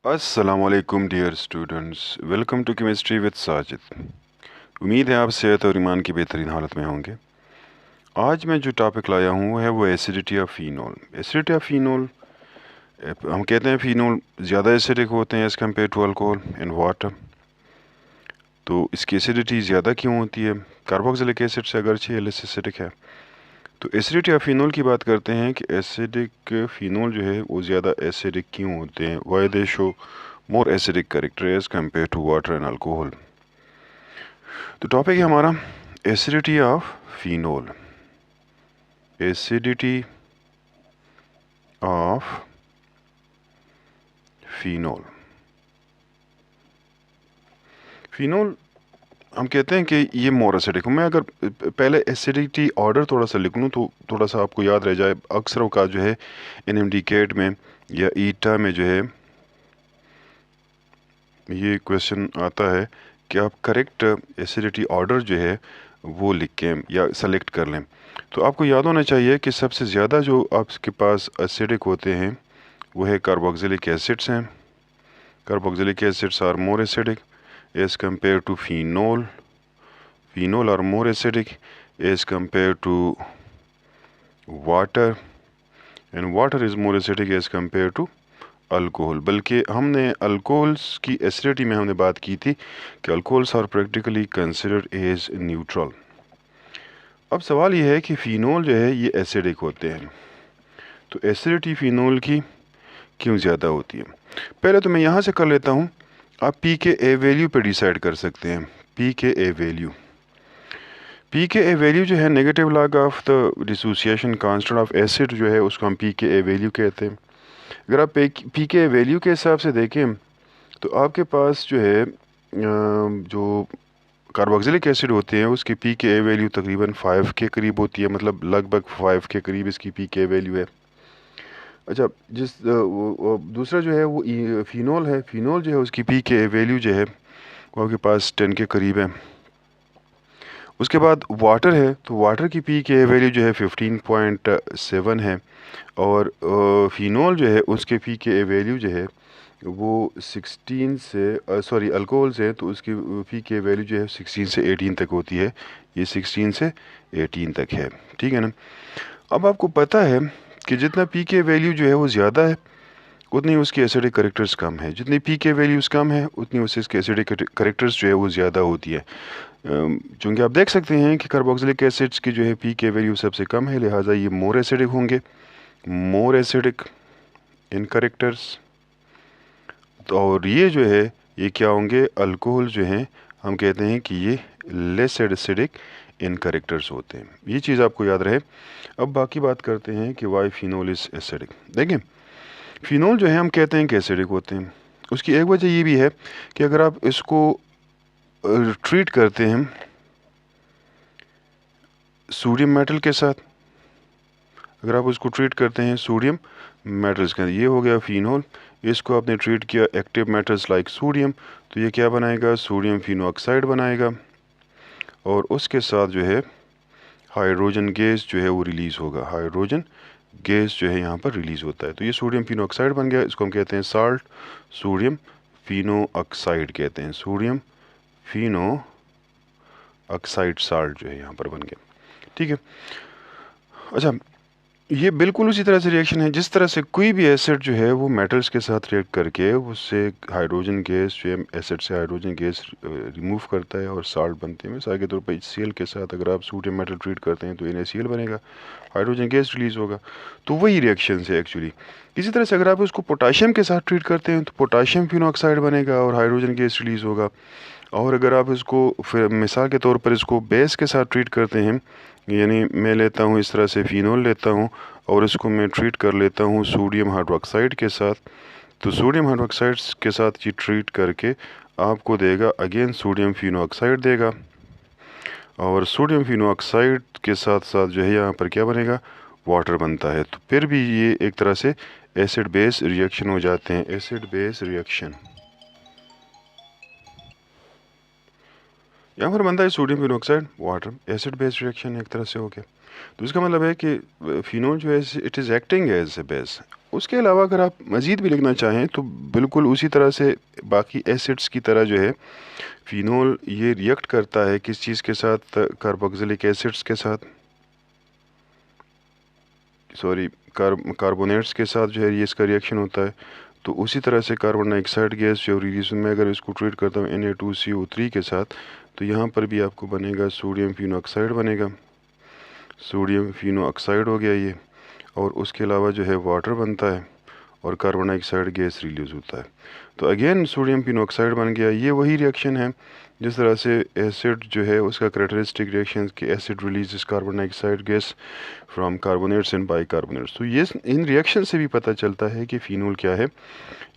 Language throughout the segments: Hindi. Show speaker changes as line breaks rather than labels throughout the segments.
अस्सलामुअलैकुम dear students, welcome to chemistry with Sajid. उम्मीद है आप सेहत और ईमान की बेहतरीन हालत में होंगे। आज मैं जो टॉपिक लाया हूँ वो है acidity of phenol. Acidity of phenol, हम कहते हैं फ़ीनोल ज़्यादा एसिडिक होते हैं as compare to alcohol in water. तो इसकी एसिडिटी ज़्यादा क्यों होती है? कार्बोक्सिलिक एसिड से अगरचे लेस एसिडिक है। तो एसिडिटी ऑफ फ़ीनोल की बात करते हैं कि एसिडिक फ़ीनोल जो है वो ज़्यादा एसिडिक क्यों होते हैं, why they show more acidic character as compare to water and alcohol. तो टॉपिक है हमारा acidity of phenol. Acidity of phenol. Phenol हम कहते हैं कि ये मोर एसिडिक। मैं अगर पहले एसिडिटी ऑर्डर थोड़ा सा लिख लूँ तो थोड़ा सा आपको याद रह जाए। अक्सर का जो है NMDCAT में या ईटा में जो है ये क्वेश्चन आता है कि आप करेक्ट एसिडिटी ऑर्डर जो है वो लिख के या सेलेक्ट कर लें। तो आपको याद होना चाहिए कि सबसे ज़्यादा जो आपके पास एसिडिक होते हैं वो है कार्बोक्सिलिक एसिड्स हैं। Carboxylic acids are more acidic as compare to phenol. Phenol are more acidic as compare to water and water is more acidic as compare to alcohol. बल्कि हमने अल्कोहल्स की एसिडिटी में हमने बात की थी कि alcohols are practically considered as neutral. अब सवाल ये है कि फ़ीनोल जो है ये एसिडिक होते हैं, तो एसिडिटी फ़ीनोल की क्यों ज़्यादा होती है? पहले तो मैं यहाँ से कर लेता हूँ। आप पी के ए वैल्यू पे डिसाइड कर सकते हैं। पी के ए वैल्यू, पी के ए वैल्यू जो है negative log of the dissociation constant of acid जो है उसको हम पी के ए वैल्यू कहते हैं। अगर आप पी के ए वैल्यू के हिसाब से देखें तो आपके पास जो है जो कार्बोक्सिलिक एसिड होते हैं उसकी पी के ए वैल्यू तकरीबन 5 के करीब होती है, मतलब लगभग 5 के करीब इसकी पी के ए वैल्यू है। अच्छा, दूसरा जो है वो फिनोल है। फिनोल जो है उसकी पी के वैल्यू जो है वो आपके पास 10 के करीब है। उसके बाद वाटर है, तो वाटर की पी के वैल्यू जो है 15.7 है। और फिनोल जो है उसके पी के वैल्यू जो है वो 16 से सॉरी अल्कोहल से, तो उसकी पी के वैल्यू जो है 16 से 18 तक होती है। ये 16 से 18 तक है, ठीक है ना। अब आपको पता है कि जितना पी के वैल्यू जो है वो ज़्यादा है उतनी उसकी एसिडिक करेक्टर्स कम है। जितनी पी के वैल्यूज़ कम है उतनी उससे इसके एसिडिक करेक्टर्स जो है वो ज़्यादा होती है। चूँकि आप देख सकते हैं कि कार्बोक्सिलिक एसिड्स की जो है पी के वैल्यू सबसे कम है, लिहाजा ये मोर एसिडिक होंगे, मोर एसिडिक इन करेक्टर्स। तो और ये जो है ये क्या होंगे, अल्कोहल जो हैं हम कहते हैं कि ये लेस एसिडिक इन करेक्टर्स होते हैं। ये चीज़ आपको याद रहे। अब बाकी बात करते हैं कि वाई फिनोल इज़ एसिडिक। देखें, फिनोल जो है हम कहते हैं कि एसिडिक होते हैं। उसकी एक वजह ये भी है कि अगर आप इसको ट्रीट करते हैं सोडियम मेटल के साथ, अगर आप उसको ट्रीट करते हैं सोडियम मेटल्स के, ये हो गया फिनोल। इसको आपने ट्रीट किया एक्टिव मेटल्स लाइक सोडियम, तो ये क्या बनाएगा, सोडियम फिनो ऑक्साइड बनाएगा। और उसके साथ जो है हाइड्रोजन गैस जो है वो रिलीज़ होगा। हाइड्रोजन गैस जो है यहाँ पर रिलीज़ होता है, तो ये सोडियम फिनो ऑक्साइड बन गया। इसको हम कहते हैं साल्ट, सोडियम फिनो ऑक्साइड कहते हैं। सोडियम फिनो ऑक्साइड साल्ट जो है यहाँ पर बन गया, ठीक है। अच्छा, ये बिल्कुल उसी तरह से रिएक्शन है जिस तरह से कोई भी एसिड जो है वो मेटल्स के साथ रिएक्ट करके उससे हाइड्रोजन गैस जो है एसिड से हाइड्रोजन गैस रिमूव करता है और साल्ट बनते हैं। मिसाल के तौर पर HCl के साथ अगर आप सोडियम मेटल ट्रीट करते हैं तो NaCl बनेगा, हाइड्रोजन गैस रिलीज़ होगा। तो वही रिएक्शन है एक्चुअली। इसी तरह से अगर आप उसको पोटाशियम के साथ ट्रीट करते हैं तो पोटाशियम फिनोक्साइड बनेगा और हाइड्रोजन गैस रिलीज़ होगा। और अगर आप इसको फिर मिसाल के तौर पर इसको बेस के साथ ट्रीट करते हैं, यानी मैं लेता हूँ इस तरह से फिनोल लेता हूँ और इसको मैं ट्रीट कर लेता हूँ सोडियम हाइड्रोक्साइड के साथ, तो सोडियम हाइड्रोक्साइड के साथ ये ट्रीट करके आपको देगा अगेन सोडियम फिनो ऑक्साइड देगा। और सोडियम फिनो ऑक्साइड के साथ साथ जो है यहाँ पर क्या बनेगा, वाटर बनता है। तो फिर भी ये एक तरह से एसिड बेस रिएक्शन हो जाते हैं, एसिड बेस रिएक्शन। यहाँ पर बनता है sodium phenoxide water, acid base reaction एक तरह से हो गया। तो इसका मतलब है कि फिनोल जो है it is acting as a base. उसके अलावा अगर आप मज़ीद भी लिखना चाहें तो बिल्कुल उसी तरह से बाकी एसिड्स की तरह जो है फिनोल ये रिएक्ट करता है किस चीज़ के साथ, कार्बोक्सिलिक एसिड्स के साथ, सॉरी कार्बोनेट्स के साथ जो है ये इसका रिएक्शन होता है। तो उसी तरह से कार्बन डाइऑक्साइड गैस जो रिलीज में अगर इसको ट्रीट करता हूँ Na2CO3 के साथ, तो यहाँ पर भी आपको बनेगा सोडियम फिनोक्साइड बनेगा, सोडियम फिनोऑक्साइड हो गया ये। और उसके अलावा जो है वाटर बनता है और कार्बन डाइऑक्साइड गैस रिलीज होता है। तो अगेन सोडियम फिनोक्साइड बन गया। ये वही रिएक्शन है जिस तरह से एसिड जो है उसका कैरेक्टरिस्टिक रिएक्शन कि acid release carbon dioxide gas from carbonates and bicarbonates. तो ये इन रिएक्शन से भी पता चलता है कि फिनोल क्या है,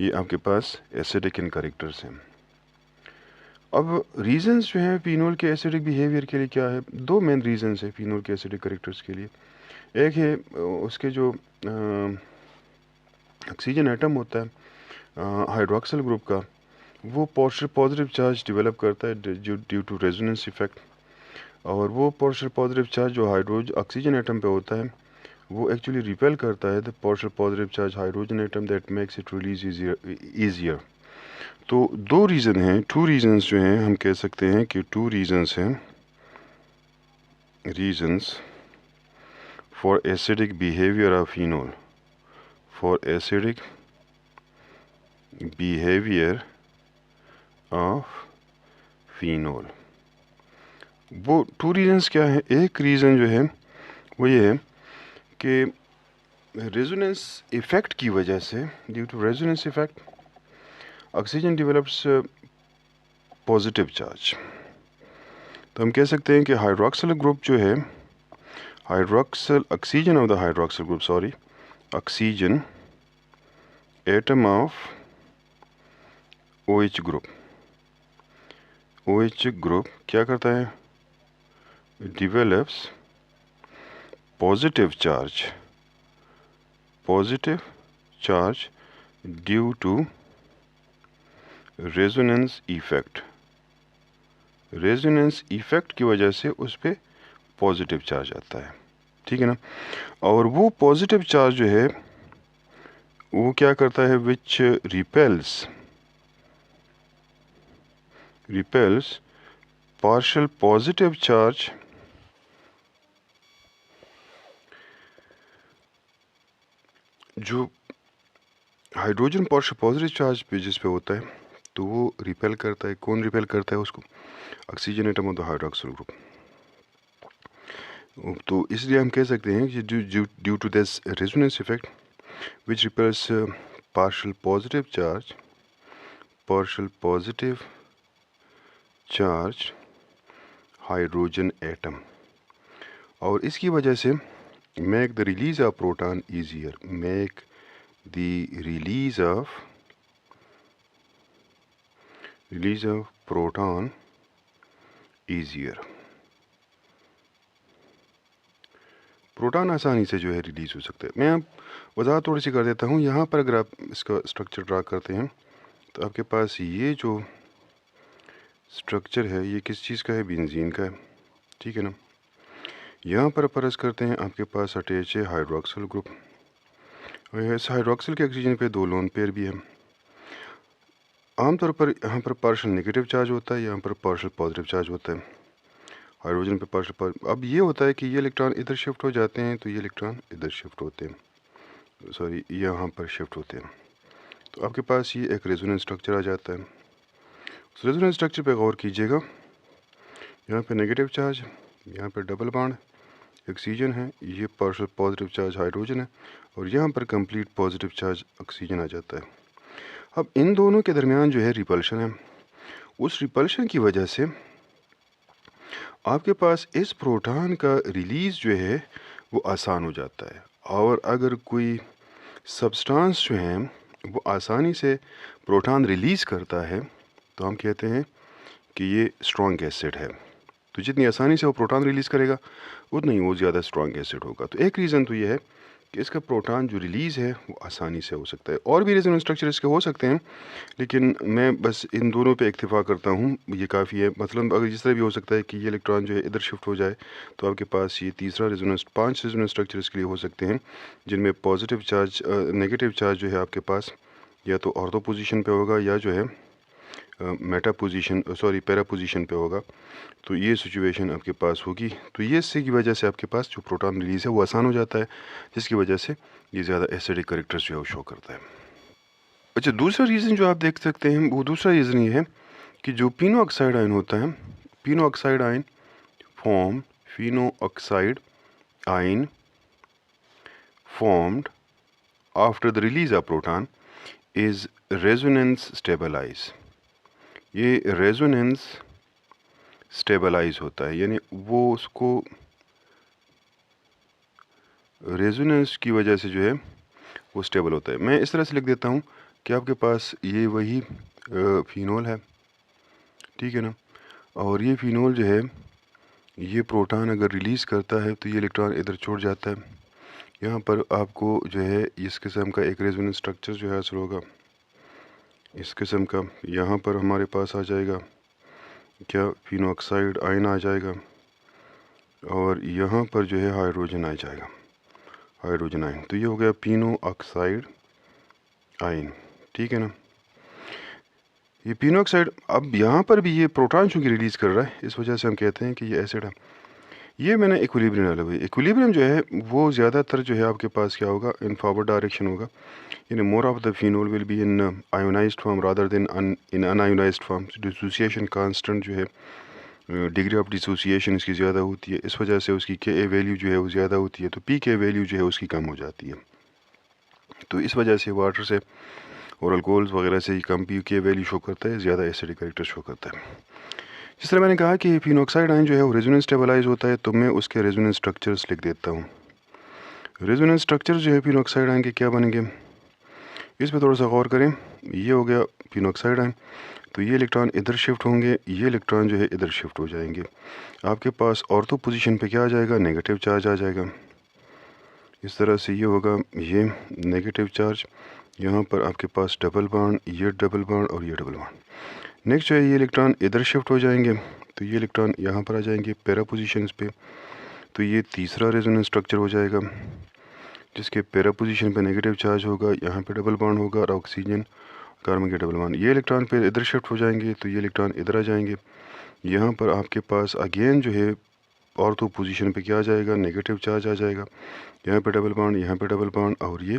ये आपके पास एसिडिक इन कैरेक्टर्स हैं। अब रीजंस जो हैं फिनोल के एसिडिक बिहेवियर के लिए क्या है, दो मेन रीजंस है फिनोल के एसिडिक कैरेक्टर्स के लिए। एक है उसके जो ऑक्सीजन एटम होता है हाइड्रोक्सिल ग्रुप का, वो पॉजिटिव चार्ज डेवलप करता है ड्यू टू रेजोनेंस इफेक्ट। और वो पॉजिटिव चार्ज जो हाइड्रोजन ऑक्सीजन एटम पे होता है वो एक्चुअली रिपेल करता है the positive charge hydrogen atom, that makes it release easier. तो दो रीज़न हैं, टू रीजंस जो हैं, हम कह सकते हैं कि टू रीजंस हैं, reasons for acidic behaviour of phenol, for acidic behaviour of phenol. वो टू रीजंस क्या है, एक रीज़न जो है वो ये है कि रेजोनेंस इफेक्ट की वजह से, due to resonance effect oxygen develops positive charge. तो हम कह सकते हैं कि हाइड्रोक्सिल ग्रुप जो है, hydroxyl oxygen of the hydroxyl group, sorry oxygen atom of OH group, OH group क्या करता है, develops positive charge due to resonance effect की वजह से उस पर पॉजिटिव चार्ज आता है, ठीक है ना। और वो पॉजिटिव चार्ज जो है वो क्या करता है, विच रिपेल्स पार्शियल पॉजिटिव चार्ज जो हाइड्रोजन पार्शियल पॉजिटिव चार्ज पे जिस पे होता है, तो वो रिपेल करता है। कौन रिपेल करता है उसको, oxygen atom of the hydroxyl group. तो इसलिए हम कह सकते हैं कि due to this resonance effect which repels partial positive charge hydrogen atom, और इसकी वजह से make the release of proton easier, make the release of proton easier. Proton आसानी से जो है रिलीज हो सकते हैं। मैं अब वजाहत थोड़ी सी कर देता हूँ। यहाँ पर अगर आप इसका स्ट्रक्चर ड्रा करते हैं तो आपके पास ये जो स्ट्रक्चर है ये किस चीज़ का है, बेंजीन का है, ठीक है ना। यहाँ पर परस करते हैं, आपके पास अटैच है हाइड्रोक्सिल ग्रुप, और इस हाइड्रोक्सिल के ऑक्सीजन पे दो लोन पेयर भी है। आमतौर पर यहाँ पर पार्शियल नेगेटिव चार्ज होता है, यहाँ पर पार्शियल पॉजिटिव चार्ज होता है। हाइड्रोजन पे पार्शियल, अब ये होता है कि ये इलेक्ट्रॉन इधर शिफ्ट हो जाते हैं तो ये इलेक्ट्रॉन इधर शिफ्ट होते हैं, सॉरी यहाँ पर शिफ्ट होते हैं। तो आपके पास ये एक रेजोनेंस स्ट्रक्चर आ जाता है। उस रेजोनेंस स्ट्रक्चर पे गौर कीजिएगा, यहाँ पे नेगेटिव चार्ज, यहाँ पे डबल बॉन्ड ऑक्सीजन है, ये पार्शियल पॉजिटिव चार्ज हाइड्रोजन है, और यहाँ पर कंप्लीट पॉजिटिव चार्ज ऑक्सीजन आ जाता है। अब इन दोनों के दरमियान जो है रिपल्शन है, उस रिपल्शन की वजह से आपके पास इस प्रोटॉन का रिलीज़ जो है वो आसान हो जाता है। और अगर कोई सब्सटेंस जो है वो आसानी से प्रोटॉन रिलीज़ करता है तो हम कहते हैं कि ये स्ट्रॉन्ग एसिड है। तो जितनी आसानी से वो प्रोटॉन रिलीज़ करेगा उतना ही वो ज़्यादा स्ट्रॉन्ग एसिड होगा। तो एक रीज़न तो ये है कि इसका प्रोटॉन जो रिलीज़ है वो आसानी से हो सकता है। और भी रेजोनेंस स्ट्रक्चर इसके हो सकते हैं, लेकिन मैं बस इन दोनों पे इक्तिफ़ा करता हूँ, ये काफ़ी है। मतलब अगर जिस तरह भी हो सकता है कि ये इलेक्ट्रॉन जो है इधर शिफ्ट हो जाए, तो आपके पास ये तीसरा रेजोनेंस 5 रेजोनेंस स्ट्रक्चर इसके लिए हो सकते हैं, जिनमें पॉजिटिव चार्ज नेगेटिव चार्ज जो है आपके पास या तो ऑर्थो पोजीशन पे होगा या जो है मेटा पोजीशन पैरा पोजीशन पे होगा। तो ये सिचुएशन आपके पास होगी। तो ये इससे की वजह से आपके पास जो प्रोटॉन रिलीज़ है वो आसान हो जाता है, जिसकी वजह से ये ज़्यादा एसिडिक कैरेक्टर्स जो है वो शो करता है। अच्छा, दूसरा रीज़न जो आप देख सकते हैं, वो दूसरा रीज़न ये है कि जो पिनो ऑक्साइड आयन होता है, phenoxide ion form phenoxide ion formed after the release of proton is resonance stabilize। ये resonance stabilize होता है, यानी वो उसको रेजोनेंस की वजह से जो है वो स्टेबल होता है। मैं इस तरह से लिख देता हूँ कि आपके पास ये वही फिनोल है, ठीक है ना, और ये फिनोल जो है ये प्रोटॉन अगर रिलीज़ करता है तो ये इलेक्ट्रॉन इधर छोड़ जाता है। यहाँ पर आपको जो है इस किस्म का एक रेजोनेंस स्ट्रक्चर जो है हासिल होगा, इस किस्म का। यहाँ पर हमारे पास आ जाएगा क्या, फिनोक्साइड आयन आ जाएगा, और यहाँ पर जो है हाइड्रोजन आ जाएगा, हाइड्रोजन आयन। तो ये हो गया पिनो ऑक्साइड आयन, ठीक है ना। ये पिनो ऑक्साइड, अब यहाँ पर भी ये प्रोटॉन चूँकि रिलीज़ कर रहा है, इस वजह से हम कहते हैं कि ये एसिड है। ये मैंने इक्विलिब्रियम डाला भाई। इक्विलिब्रियम जो है वो ज़्यादातर जो है आपके पास क्या होगा, इन फॉरवर्ड डायरेक्शन होगा, यानी more of the phenol will be in ionised form rather then in unionised form. Dissociation constant जो है, डिग्री ऑफ डिसोसिएशन इसकी ज़्यादा होती है, इस वजह से उसकी के वैल्यू जो है वो ज़्यादा होती है, तो पी के वैल्यू जो है उसकी कम हो जाती है। तो इस वजह से वाटर से और अल्कोहल्स वगैरह से कम पी के वैल्यू शो करता है, ज़्यादा एसिडिक कैरेक्टर शो करता है। जिस तरह मैंने कहा कि फिनोक्साइड आयन जो है वो रेजोनेंस स्टेबलाइज होता है, तो मैं उसके रेजोनेंस स्ट्रक्चर्स लिख देता हूँ। रेजोनेंस स्ट्रक्चर जो है फिनोक्साइड आयन के क्या बनेंगे, इस पर थोड़ा सा गौर करें। ये हो गया फिनोक्साइड आयन, तो ये इलेक्ट्रॉन इधर शिफ्ट होंगे, ये इलेक्ट्रॉन जो है इधर शिफ्ट हो जाएंगे। आपके पास ऑर्थो पोजीशन पे क्या आ जाएगा, नेगेटिव चार्ज आ जाएगा। इस तरह से ये होगा, ये नेगेटिव चार्ज, यहाँ पर आपके पास डबल बॉन्ड, ये डबल बॉन्ड और ये डबल बॉन्ड। नेक्स्ट जो है ये इलेक्ट्रॉन इधर शिफ्ट हो जाएंगे, तो ये इलेक्ट्रॉन यहाँ पर आ जाएंगे पैरा पोजीशंस पे। तो ये तीसरा रेजोनेंस स्ट्रक्चर हो जाएगा, जिसके पैरा पोजीशन पे नेगेटिव चार्ज होगा, यहाँ पे डबल बॉन्ड होगा और ऑक्सीजन कार्बन के डबल बॉन्ड। ये इलेक्ट्रॉन फिर इधर शिफ्ट हो जाएंगे, तो ये इलेक्ट्रॉन इधर आ जाएंगे। यहाँ पर आपके पास अगेन जो है ऑर्थो पोजीशन पे क्या आ जाएगा, नेगेटिव चार्ज आ जाएगा, यहाँ पे डबल बॉन्ड, यहाँ पे डबल बॉन्ड, और ये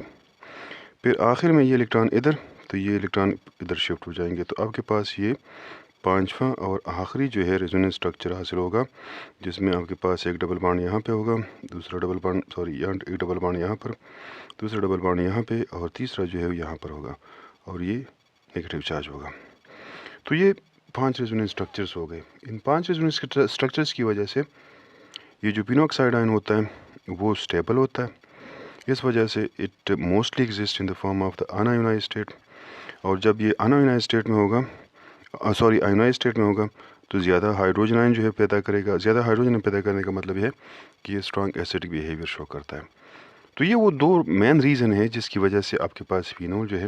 फिर आखिर में ये इलेक्ट्रॉन इधर, तो ये इलेक्ट्रॉन इधर शिफ्ट हो जाएंगे। तो आपके पास ये पांचवा और आखिरी जो है रेजोनेंस स्ट्रक्चर हासिल होगा, जिसमें आपके पास एक डबल बॉन्ड यहाँ पे होगा, दूसरा डबल बॉन्ड यहाँ एक डबल बॉन्ड यहाँ पर, दूसरा डबल बॉन्ड यहाँ पे, और तीसरा जो है यहाँ पर होगा, और ये नेगेटिव चार्ज होगा। तो ये 5 रेजोनेंस स्ट्रक्चर्स हो गए। इन 5 रेजोनेंस स्ट्रक्चर्स की वजह से ये जो पिनोक्साइड आयन होता है वो स्टेबल होता है। इस वजह से it mostly exist in the form of the unionised state. और जब ये अनआयोनाइज्ड स्टेट में होगा, आयोनाइज्ड स्टेट में होगा, तो ज़्यादा हाइड्रोजन आयन जो है पैदा करेगा। ज़्यादा हाइड्रोजन पैदा करने का मतलब है कि ये स्ट्रॉन्ग एसिडिक बिहेवियर शो करता है। तो ये वो दो मेन रीज़न है जिसकी वजह से आपके पास फिनोल जो है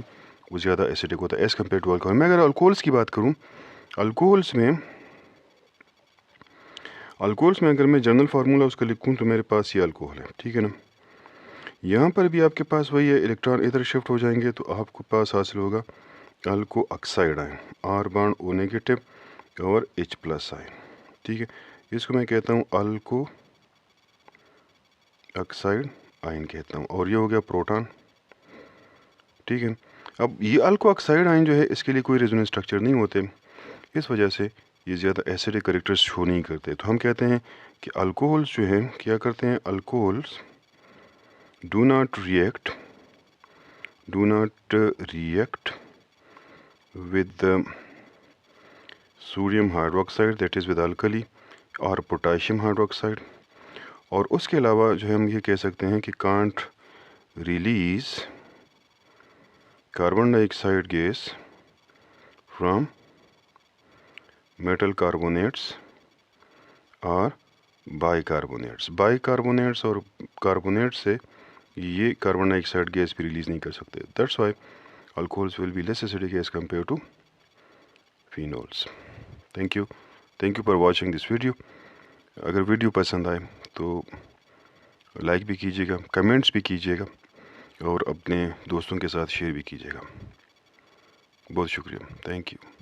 वो ज़्यादा एसिडिक होता है एज़ कम्पेयर टू अल्कोहल। मैं अगर अल्कोहल्स की बात करूँ, अल्कोहल्स में अगर मैं जनरल फार्मूला उसका लिखूँ तो मेरे पास ये अल्कोहल है, ठीक है ना। यहाँ पर भी आपके पास वही है, इलेक्ट्रॉन इधर शिफ्ट हो जाएंगे, तो आपके पास हासिल होगा alkoxide ion, R bond O negative और H प्लस आयन, ठीक है। इसको मैं कहता हूँ अल्को ऑक्साइड आयन कहता हूँ, और ये हो गया प्रोटॉन, ठीक है। अब ये अल्को ऑक्साइड आयन जो है इसके लिए कोई रेजोनेंस स्ट्रक्चर नहीं होते, इस वजह से ये ज़्यादा एसिडिक कैरेक्टर्स शो नहीं करते। तो हम कहते हैं कि अल्कोहल्स जो हैं क्या करते हैं, alcohols do not react with sodium hydroxide, that is with alkali, और पोटाशियम हाइड्रोक्साइड। और उसके अलावा जो है हम ये कह सकते हैं कि can't release carbon dioxide gas from metal carbonates और बाइकार्बोनेट्स। बाइकार्बोनेट्स और कार्बोनेट से ये कार्बन डाइऑक्साइड गैस भी रिलीज़ नहीं कर सकते। That's why alcohols will be less acidic as compare to phenols. Thank you for watching this video. अगर वीडियो पसंद आए तो लाइक भी कीजिएगा, कमेंट्स भी कीजिएगा और अपने दोस्तों के साथ शेयर भी कीजिएगा। बहुत शुक्रिया। Thank you.